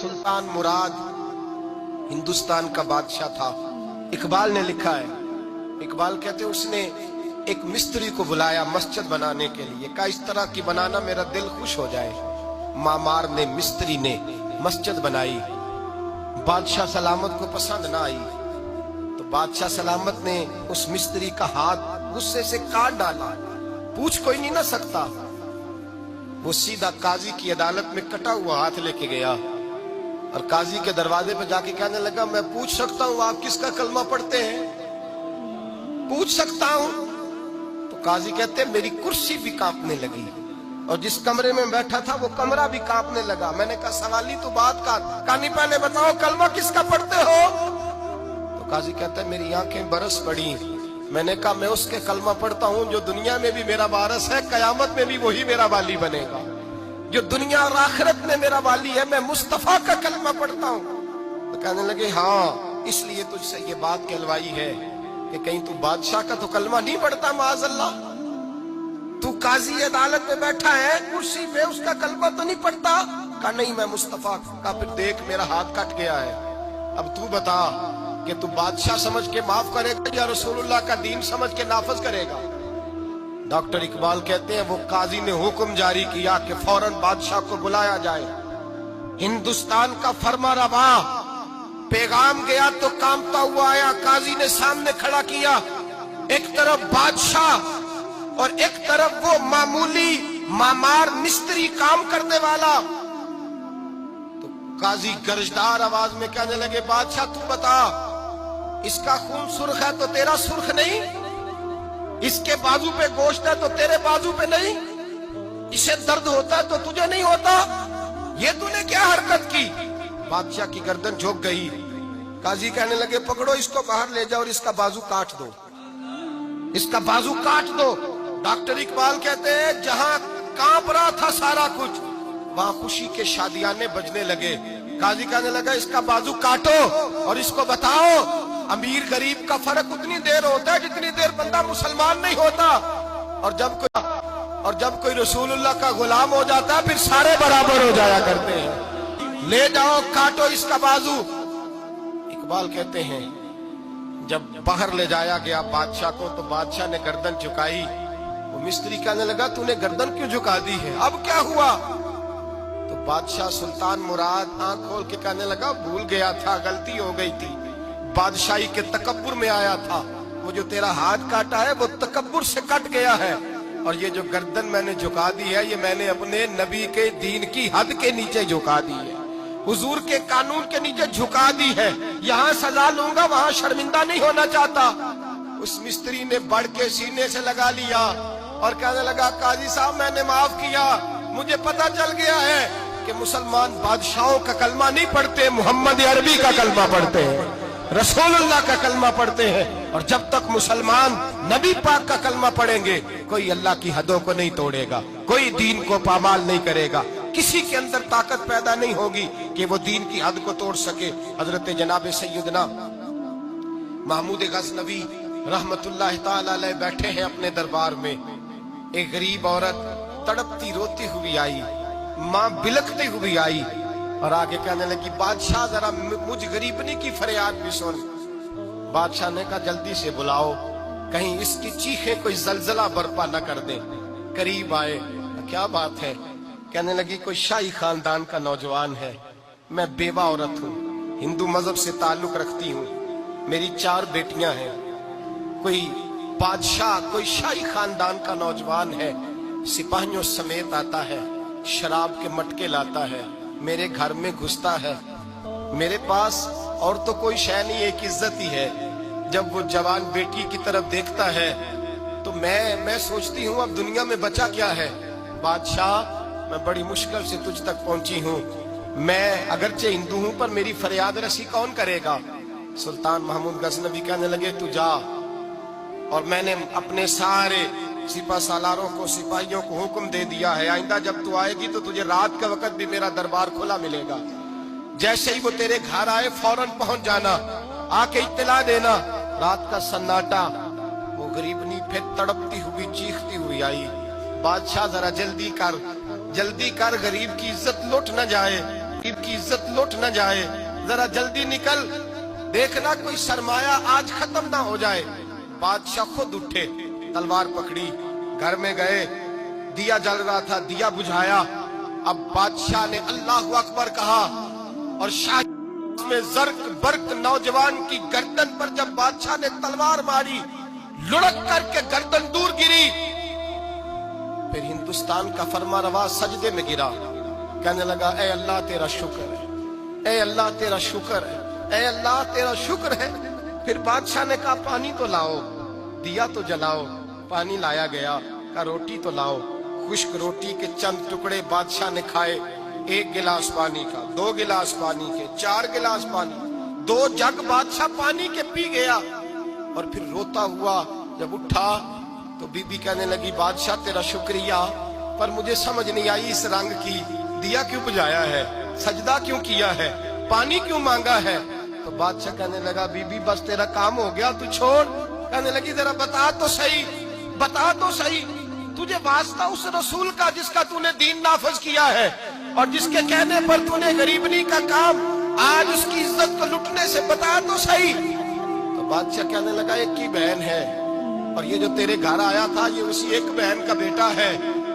सुल्तान मुराद हिंदुस्तान का बादशाह था। इकबाल ने लिखा है, इकबाल कहते उसने एक मिस्त्री को बुलाया मस्जिद बनाने के लिए, कहा इस तरह की बनाना मेरा दिल खुश हो जाए। मामार ने, मिस्त्री ने मस्जिद बनाई। बादशाह सलामत को पसंद ना आई तो बादशाह सलामत ने उस मिस्त्री का हाथ गुस्से से काट डाला। पूछ कोई नहीं ना सकता। वो सीधा काजी की अदालत में कटा हुआ हाथ लेके गया और काजी के दरवाजे पे जाके कहने लगा, मैं पूछ सकता हूँ आप किसका कलमा पढ़ते हैं? पूछ सकता हूँ? तो काजी कहते मेरी कुर्सी भी कांपने लगी और जिस कमरे में बैठा था वो कमरा भी कांपने लगा। मैंने कहा सवाली तो बात का कहानी, पहले बताओ कलमा किसका पढ़ते हो? तो काजी कहता है मेरी आंखें बरस पड़ी। मैंने कहा मैं उसके कलमा पढ़ता हूँ जो दुनिया में भी मेरा वारिस है, कयामत में भी वही मेरा वाली बनेगा। जो दुनिया और आखिरत में मेरा वाली है, मैं मुस्तफा का कलमा पढ़ता हूँ। तो कहने लगे हाँ, इसलिए तुझसे ये बात कहलवाई है कि कहीं तू बादशाह का तो कलमा नहीं पढ़ता, माअज़ल्लाह। तू काजी अदालत में बैठा है कुर्सी पे, उसका कलमा तो नहीं पढ़ता? कहा नहीं, मैं मुस्तफा का। फिर देख मेरा हाथ कट गया है, अब तू बता कि तू बादशाह समझ के माफ करेगा या रसूलुल्लाह का दीन समझ के नाफिज करेगा? डॉक्टर इकबाल कहते हैं वो काजी ने हुक्म जारी किया कि फौरन बादशाह को बुलाया जाए। हिंदुस्तान का फरमा रवा पैगाम गया तो कांपता हुआ आया। काजी ने सामने खड़ा किया, एक तरफ बादशाह और एक तरफ वो मामूली मामार मिस्त्री काम करने वाला। तो काजी गरजदार आवाज में कहने लगे, बादशाह तू बता, इसका खून सुर्ख है तो तेरा सुर्ख नहीं? इसके बाजू पे गोश्त है तो तेरे बाजू पे नहीं? इसे दर्द होता है तो तुझे नहीं होता? ये तूने क्या हरकत की? बादशाह की गर्दन झुक गई। काजी कहने लगे पकड़ो इसको, बाहर ले जाओ और इसका बाजू काट दो, इसका बाजू काट दो। डॉक्टर इकबाल कहते हैं जहां कांप रहा था सारा कुछ, वहां खुशी के शादियाने बजने लगे। काजी कहने लगा इसका बाजू काटो और इसको बताओ अमीर गरीब का फर्क उतनी देर होता है जितनी देर बंदा मुसलमान नहीं होता, और जब कोई रसूलुल्लाह का गुलाम हो जाता है फिर सारे बराबर हो जाया करते हैं। ले जाओ काटो इसका बाजू। इकबाल कहते हैं जब बाहर ले जाया गया बादशाह को तो बादशाह ने गर्दन झुकाई। वो मिस्त्री कहने लगा तूने गर्दन क्यों झुका दी है, अब क्या हुआ? तो बादशाह सुल्तान मुराद आंख खोल के कहने लगा भूल गया था, गलती हो गई थी, बादशाही के तकब्बुर में आया था। वो जो तेरा हाथ काटा है वो तकब्बुर से कट गया है, और ये जो गर्दन मैंने झुका दी है ये मैंने अपने नबी के दीन की हद के नीचे झुका दी है, हुजूर के कानून के नीचे झुका दी है। यहाँ सजा लूंगा, वहाँ शर्मिंदा नहीं होना चाहता। उस मिस्त्री ने बढ़ के सीने से लगा लिया और कहने लगा काजी साहब मैंने माफ किया, मुझे पता चल गया है कि मुसलमान बादशाहों का कलमा नहीं पढ़ते, मोहम्मद अरबी का कलमा पढ़ते हैं, रसूलुल्लाह का कलमा पढ़ते हैं। और जब तक मुसलमान नबी पाक का कलमा पढ़ेंगे कोई अल्लाह की हदों को नहीं तोड़ेगा, कोई दीन को पामाल नहीं करेगा, किसी के अंदर ताकत पैदा नहीं होगी कि वो दीन की हद को तोड़ सके। हजरत जनाब सैयदना महमूद गज़नवी रहमतुल्लाह ताला अलैह बैठे हैं अपने दरबार में। एक गरीब औरत तड़पती रोती हुई आई, माँ बिलखती हुई आई और आगे कहने लगी बादशाह जरा मुझ गरीबनी की फरियाद भी सुन। बादशाह ने कहा जल्दी से बुलाओ, कहीं इसकी चीखें कोई जलजला बर्पा न कर दे। करीब आए, क्या बात है? कहने लगी कोई शाही खानदान का नौजवान है, मैं बेवा औरत हूँ, हिंदू मजहब से ताल्लुक रखती हूँ, मेरी 4 बेटियां हैं। कोई बादशाह, कोई शाही खानदान का नौजवान है, सिपाहियों समेत आता है, शराब के मटके लाता है, मेरे घर में घुसता है, मेरे पास और तो कोई शय नहीं, एक इज्जत ही है। जब वो जवान बेटी की तरफ देखता है तो मैं सोचती हूँ अब दुनिया में बचा क्या है। बादशाह मैं बड़ी मुश्किल से तुझ तक पहुंची हूँ, मैं अगरचे हिंदू हूँ पर मेरी फरियाद रसी कौन करेगा? सुल्तान महमूद गज़नवी कहने लगे तू जा, और मैंने अपने सारे सिपा सालारों को, सिपाहियों को हुक्म दे दिया है आइंदा जब तू आएगी तो तुझे रात के वक्त भी मेरा दरबार खुला मिलेगा। जैसे ही वो तेरे घर आए फौरन पहुंच जाना, आके इत्तला देना। रात का सन्नाटा, वो गरीबनी फिर तड़पती हुई चीखती हुई आई, बादशाह जरा जल्दी कर, गरीब की इज्जत लुट न जाए। गरीब की इज्जत लुट न जाए, जरा जल्दी निकल, देखना कोई सरमाया आज खत्म ना हो जाए। बादशाह खुद उठे, तलवार पकड़ी, घर में गए, दिया जल रहा था, दिया बुझाया। अब बादशाह ने अल्लाह अकबर कहा और शाह में जर्क बर्क नौजवान की गर्दन पर जब बादशाह ने तलवार मारी, लुढ़क करके गर्दन दूर गिरी। फिर हिंदुस्तान का फरमारवा सजदे में गिरा, कहने लगा ए अल्लाह तेरा शुक्र है, ए अल्लाह तेरा शुक्र है, ए अल्लाह तेरा शुक्र है। फिर बादशाह ने कहा पानी तो लाओ, दिया तो जलाओ। पानी लाया गया, कहा रोटी तो लाओ। खुश्क रोटी के चंद टुकड़े बादशाह ने खाए, 1 गिलास पानी का, 2 गिलास पानी के, 4 गिलास पानी, 2 जग बादशाह पानी के पी गया। और फिर रोता हुआ जब उठा तो बीबी कहने लगी बादशाह तेरा शुक्रिया, पर मुझे समझ नहीं आई इस रंग की, दिया क्यों बुझाया है, सजदा क्यों किया है, पानी क्यों मांगा है। तो बादशाह कहने लगा बीबी बस तेरा काम हो गया, तू छोड़। कहने लगी जरा बता तो सही, बता तो सही, तुझे वास्ता उस रसूल का जिसका तूने दीन नाफिज किया है और जिसके कहने पर तूने गरीबनी का काम, आज उसकी इज्जत को लुटने से बता तो सही। तो बादशाह कहने लगा एक की बहन है और ये जो तेरे घर आया था ये उसी एक बहन का बेटा है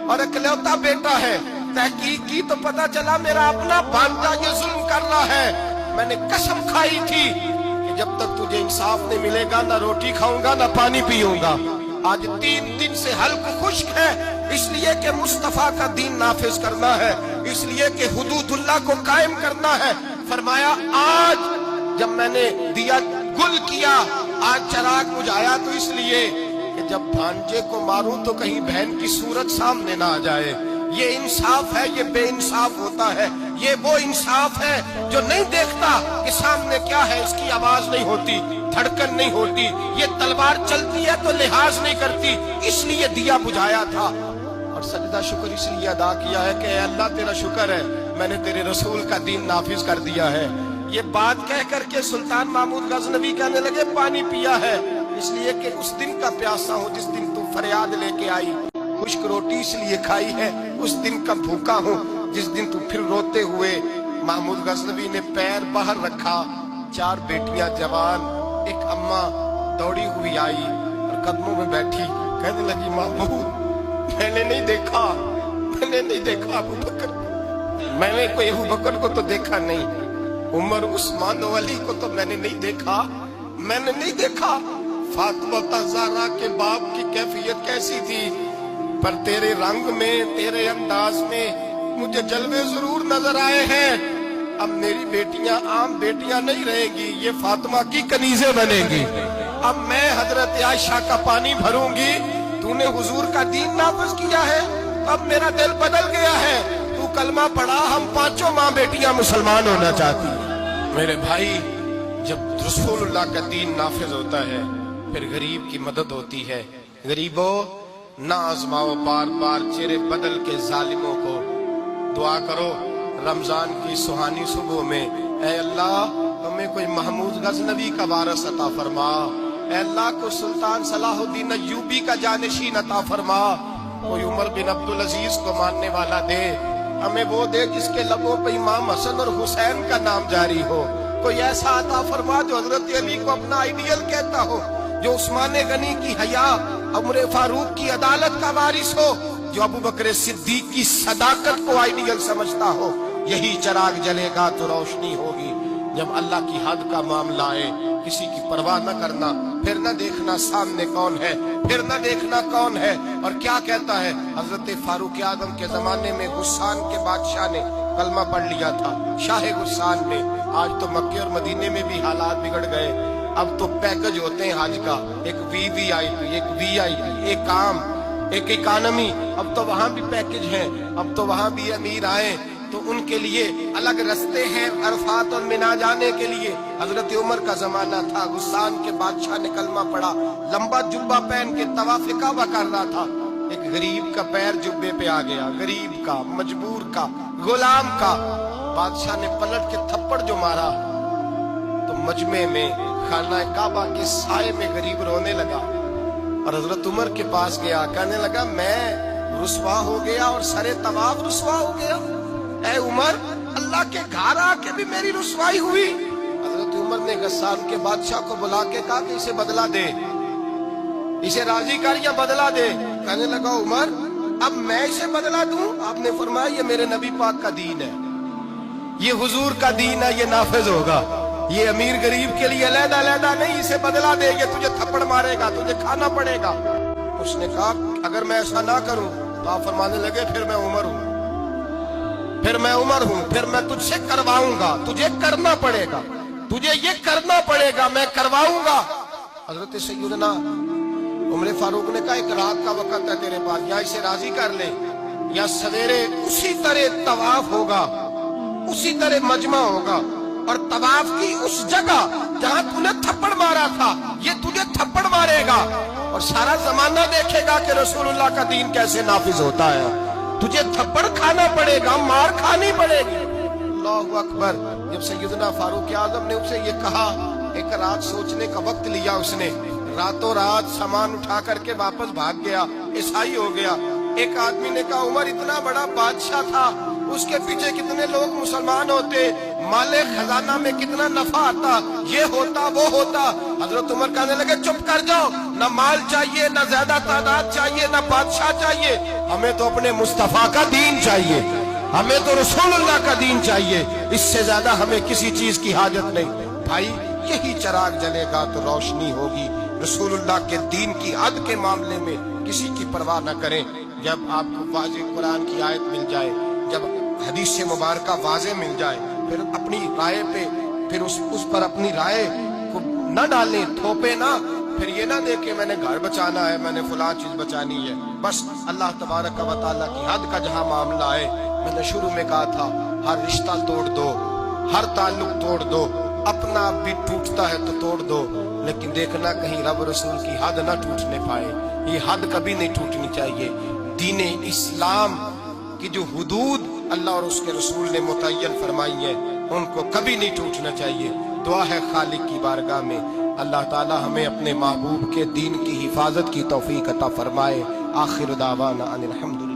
और इकलौता बेटा है। तहकीक की तो पता चला मेरा अपना भांजा ये जुल्म कर रहा है। मैंने कसम खाई थी कि जब तक तुझे इंसाफ नहीं मिलेगा ना रोटी खाऊंगा ना पानी पीऊंगा। आज 3 दिन से हल्क खुश्क है, इसलिए कि मुस्तफा का दीन नाफिज करना है, इसलिए कि हुदूदुल्लाह को कायम करना है। फरमाया आज जब मैंने दिया गुल किया, आज चराग बुझाया तो इसलिए कि जब भांजे को मारूं तो कहीं बहन की सूरत सामने ना आ जाए। ये इंसाफ है, ये बेइंसाफ होता है। ये वो इंसाफ है जो नहीं देखता कि सामने क्या है, इसकी आवाज नहीं होती, धड़कन नहीं होती, ये तलवार चलती है तो लिहाज नहीं करती, इसलिए दिया बुझाया था। और सजदा शुक्र इसलिए अदा किया है कि अल्लाह तेरा शुक्र है मैंने तेरे रसूल का दीन नाफिज कर दिया है। ये बात कह करके सुल्तान महमूद गजनवी कहने लगे पानी पिया है इसलिए कि उस दिन का प्यासा हूँ जिस दिन तू फरियाद लेके आई, खुश्क रोटी इसलिए खाई है उस दिन का भूखा हूँ जिस दिन तू फिर रोते हुए। महमूद गजनवी ने पैर बाहर रखा, 4 बेटियां जवान, एक अम्मा दौड़ी हुई आई और कदमों में बैठी, कहने लगी महमूद मैंने नहीं देखा, मैंने नहीं देखा अबू बकर, मैंने कोई अबू बकर को तो देखा नहीं, उमर उस्मान अली को तो मैंने नहीं देखा, मैंने नहीं देखा। फातिमा ज़हरा के बाप की कैफियत कैसी थी, पर तेरे रंग में, तेरे अंदाज में मुझे जलवे जरूर नजर आए हैं। अब मेरी बेटियां आम बेटियां नहीं रहेगी, ये फातिमा की कनीज़ें बनेगी। अब मैं हजरत आयशा का पानी भरूंगी, तूने हुजूर का दीन नाफिज किया है, अब मेरा दिल बदल गया है, तू कलमा पढ़ा, हम 5 माँ बेटियां मुसलमान होना चाहती। मेरे भाई जब रसूलुल्लाह का दीन नाफिज होता है फिर गरीब की मदद होती है। गरीबों ना आजमाओ बार बार चेहरे बदल के जालिमों को, दुआ करो रमजान की सुहानी सुबह में, ऐ अल्लाह हमें कोई महमूद गजनवी का वारिस अता फरमा, ऐ अल्लाह को सुल्तान सलाहुद्दीन अय्यूबी का जानशीन अता फरमा, कोई उमर बिन अब्दुल अजीज को मानने वाला दे, हमें वो दे जिसके लबों पे इमाम हसन और हुसैन का नाम जारी हो, कोई ऐसा अता फरमा जो हजरत अली को अपना आइडियल कहता हो, जो उस्मान गनी की हया, उमर फारूक की अदालत का वारिस हो, जो अबू बकर सिद्दीक की सदाकत को आइडियल समझता हो। यही चराग जलेगा तो रोशनी होगी। जब अल्लाह की हद का मामला आए किसी की परवाह न करना, फिर न देखना सामने कौन है, फिर न देखना कौन है। और क्या कहता है हजरत फारूक आजम के जमाने में गुस्सान के बादशाह ने कलमा पढ़ लिया था, शाह गुस्सान ने। आज तो मक्के और मदीने में भी हालात बिगड़ गए, अब तो पैकेज होते हैं हज का, एक वीवीआईपी, एक वीआईपी, एक आम, एक इकानमी। अब तो वहां भी पैकेज है, अब तो वहां भी अमीर आए तो उनके लिए अलग रास्ते हैं अरफात और मिना जाने के लिए। हजरत उमर का जमाना था, गुस्सान के बादशाह ने कलमा पढ़ा, लंबा जुब्बा पहन के तवाफ़े काबा कर रहा था, एक गरीब का पैर जुब्बे पे आ गया, गरीब का, मजबूर का, गुलाम का। बादशाह ने पलट के थप्पड़ जो मारा तो मजमे में खाना काबा के साए में गरीब रोने लगा और हजरत उमर के पास गया, कहने लगा मैं रुस्वा हो गया और सरे तवाफ रुस्वा हो गया। ऐ उमर اللہ کے گھر آ کے بھی میری رسوائی ہوئی. حضرت عمر نے غسان کے بادشاہ کو بلا کے کہا کہ اسے بدلہ دے, اسے راضی کر یا بدلہ دے. کہنے لگا عمر اب میں اسے بدلہ دوں؟ آپ نے فرمایا یہ میرے نبی پاک کا دین ہے, یہ حضور کا دین ہے, یہ نافذ ہوگا. یہ امیر غریب کے لیے علیحدہ علیحدہ نہیں, اسے بدلہ دے, یہ تجھے تھپڑ مارے گا, تجھے کھانا پڑے گا. اس نے کہا اگر میں ایسا نہ کروں تو آپ فرمانے لگے پھر میں عمر ہوں, پھر میں عمر ہوں, پھر میں تجھ سے کرواؤں گا, تجھے کرنا پڑے گا, تجھے یہ کرنا پڑے گا, میں کرواؤں گا. حضرت سیدنا عمر فاروق نے کہا ایک رات کا وقت ہے تیرے پاس, یا اسے راضی کر لے یا سویرے اسی طرح طواف ہوگا, اسی طرح مجمع ہوگا, اور طواف کی اس جگہ جہاں تو نے تھپڑ مارا تھا یہ تجھے تھپڑ مارے گا, اور سارا زمانہ دیکھے گا کہ رسول اللہ کا دین کیسے نافذ ہوتا ہے. تجھے تھپڑ کھانا پڑے گا, مار کھانی پڑے گی. اللہ اکبر. جب سیدنا فاروق اعظم نے اسے یہ کہا, ایک رات سوچنے کا وقت لیا, اس نے راتوں رات سامان اٹھا کر کے واپس بھاگ گیا, عیسائی ہو گیا. ایک آدمی نے کہا عمر اتنا بڑا بادشاہ تھا, اس کے پیچھے کتنے لوگ مسلمان ہوتے, مال خزانہ میں کتنا نفع آتا, یہ ہوتا وہ ہوتا. حضرت عمر کہنے لگے چپ کر جاؤ, نہ مال چاہیے, نہ زیادہ تعداد چاہیے, نہ بادشاہ چاہیے, ہمیں تو اپنے مصطفیٰ کا دین چاہیے, ہمیں تو رسول اللہ کا دین چاہیے, اس سے زیادہ ہمیں کسی چیز کی حاجت نہیں. بھائی یہی چراغ جلے گا تو روشنی ہوگی. رسول اللہ کے دین کی حد کے معاملے میں کسی کی پرواہ نہ کریں. جب آپ کو واضح قرآن کی آیت مل جائے, جب حدیث مبارکہ واضح مل جائے, پھر اپنی رائے پہ پھر اس پر اپنی رائے کو نہ ڈالیں, تھوپے نہ, پھر یہ نہ دے کہ میں نے گھر بچانا ہے, میں نے فلاں چیز بچانی ہے. بس اللہ تبارک و تعالیٰ کی حد کا جہاں معاملہ ہے, میں نے شروع میں کہا تھا ہر رشتہ توڑ دو, ہر تعلق توڑ دو, اپنا آپ بھی ٹوٹتا ہے تو توڑ دو, لیکن دیکھنا کہیں رب رسول کی حد نہ ٹوٹنے پائے. یہ حد کبھی نہیں ٹوٹنی چاہیے. دین اسلام کی جو حدود اللہ اور اس کے رسول نے متعین فرمائی ہیں ان کو کبھی نہیں ٹوٹنا چاہیے. دعا ہے خالق کی بارگاہ میں اللہ تعالی ہمیں اپنے محبوب کے دین کی حفاظت کی توفیق عطا فرمائے. آخر دعوانا ان الحمد